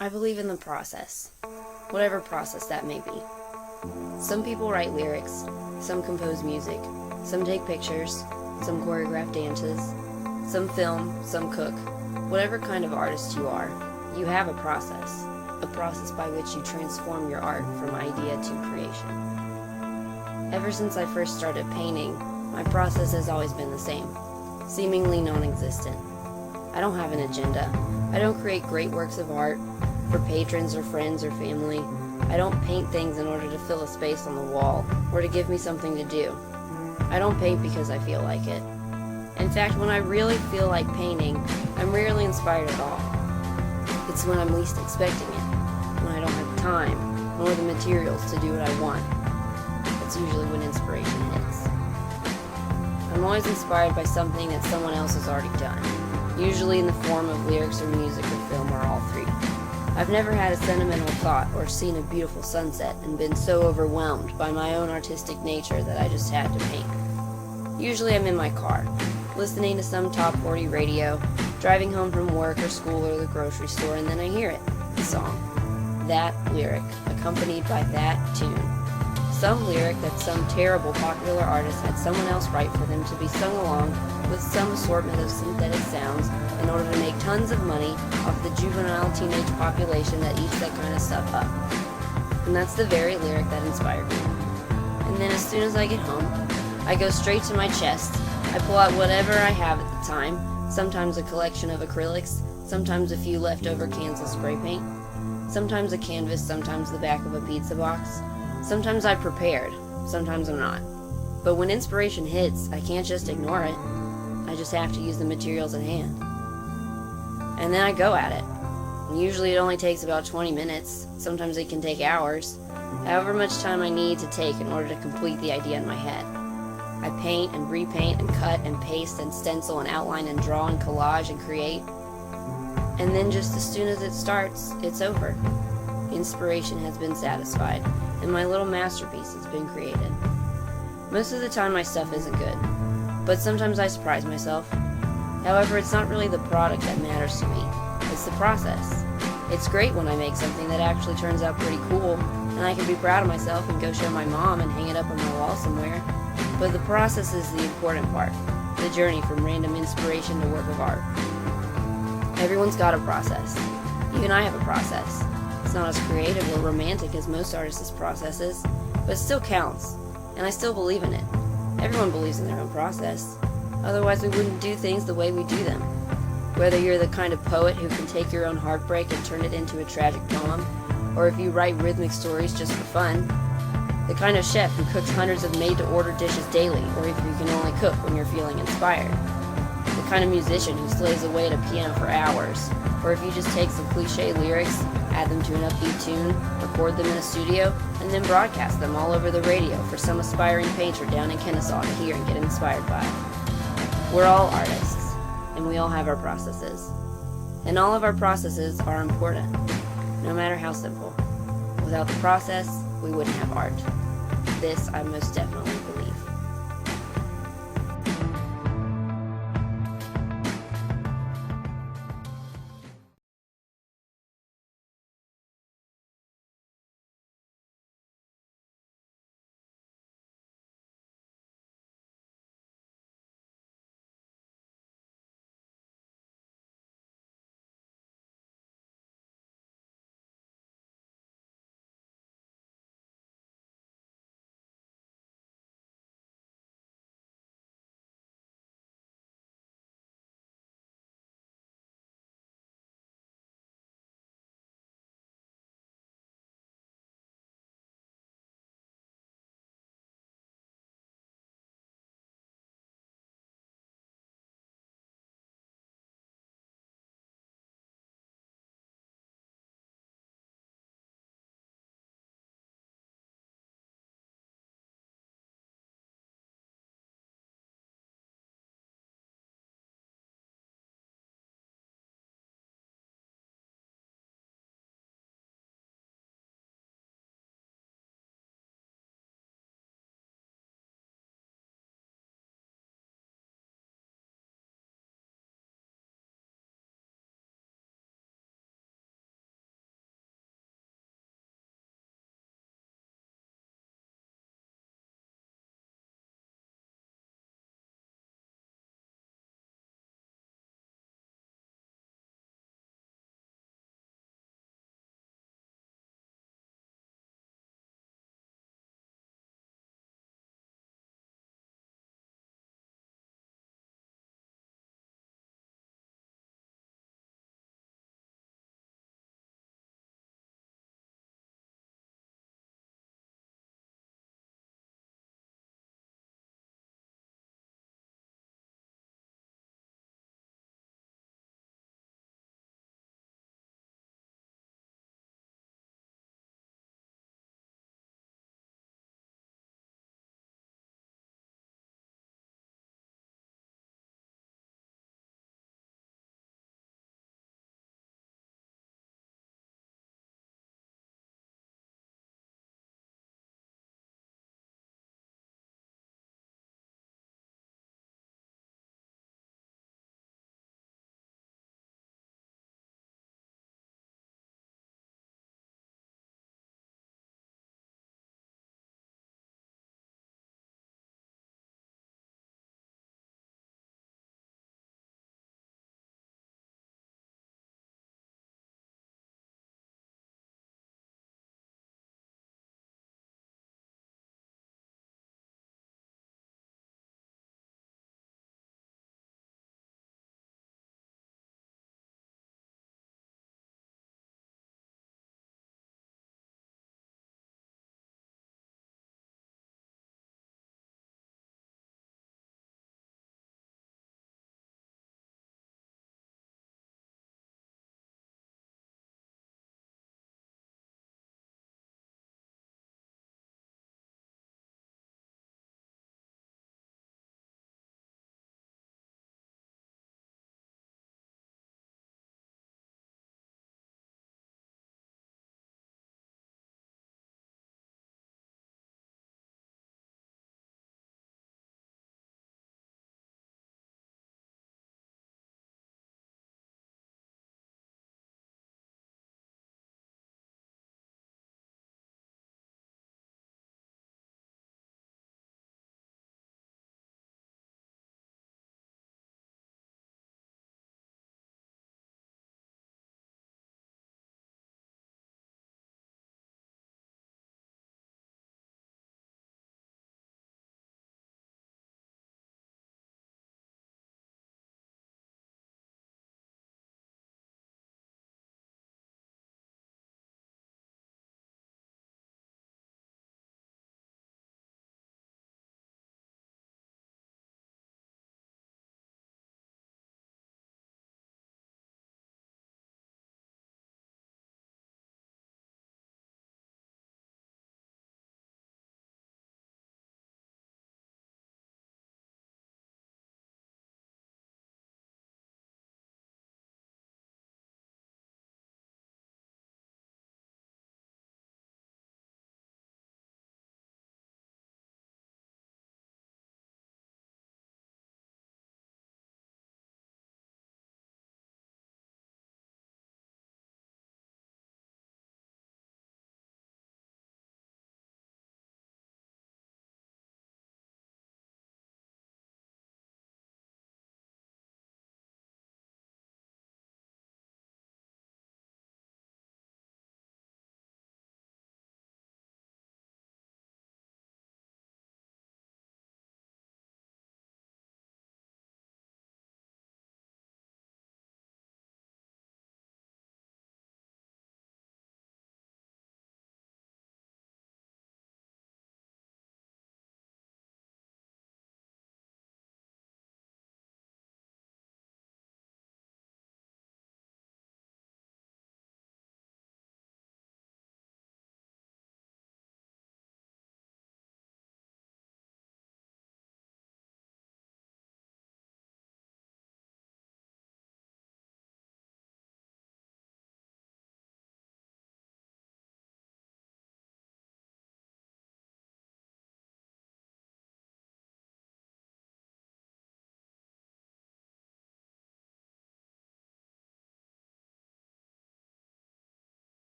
I believe in the process, whatever process that may be. Some people write lyrics, some compose music, some take pictures, some choreograph dances, some film, some cook. Whatever kind of artist you are, you have a process by which you transform your art from idea to creation. Ever since I first started painting, my process has always been the same, seemingly non-existent. I don't have an agenda. I don't create great works of art for patrons or friends or family. I don't paint things in order to fill a space on the wall or to give me something to do. I don't paint because I feel like it. In fact, when I really feel like painting, I'm rarely inspired at all. It's when I'm least expecting it, when I don't have time nor the materials to do what I want. That's usually when inspiration hits. I'm always inspired by something that someone else has already done, usually in the form of lyrics or music or film or all three. I've never had a sentimental thought or seen a beautiful sunset and been so overwhelmed by my own artistic nature that I just had to paint. Usually I'm in my car, listening to some top 40 radio, driving home from work or school or the grocery store, and then I hear it, the song, that lyric, accompanied by that tune. Some lyric that some terrible popular artist had someone else write for them to be sung along with some assortment of synthetic sounds in order to make tons of money off the juvenile teenage population that eats that kind of stuff up. And that's the very lyric that inspired me. And then as soon as I get home, I go straight to my chest. I pull out whatever I have at the time, sometimes a collection of acrylics, sometimes a few leftover cans of spray paint, sometimes a canvas, sometimes the back of a pizza box. Sometimes I'm prepared, sometimes I'm not. But when inspiration hits, I can't just ignore it. I just have to use the materials at hand. And then I go at it. And usually it only takes about 20 minutes. Sometimes it can take hours. However much time I need to take in order to complete the idea in my head. I paint and repaint and cut and paste and stencil and outline and draw and collage and create. And then just as soon as it starts, it's over. Inspiration has been satisfied, and my little masterpiece has been created. Most of the time my stuff isn't good, but sometimes I surprise myself. However, it's not really the product that matters to me, it's the process. It's great when I make something that actually turns out pretty cool, and I can be proud of myself and go show my mom and hang it up on my wall somewhere. But the process is the important part, the journey from random inspiration to work of art. Everyone's got a process. Even I have a process. It's not as creative or romantic as most artists' processes, but it still counts, and I still believe in it. Everyone believes in their own process. Otherwise we wouldn't do things the way we do them. Whether you're the kind of poet who can take your own heartbreak and turn it into a tragic poem, or if you write rhythmic stories just for fun, the kind of chef who cooks hundreds of made-to-order dishes daily, or if you can only cook when you're feeling inspired, the kind of musician who slays away at a piano for hours, or if you just take some cliche lyrics, add them to an upbeat tune, record them in a studio, and then broadcast them all over the radio for some aspiring painter down in Kennesaw to hear and get inspired by. We're all artists, and we all have our processes. And all of our processes are important, no matter how simple. Without the process, we wouldn't have art. This I most definitely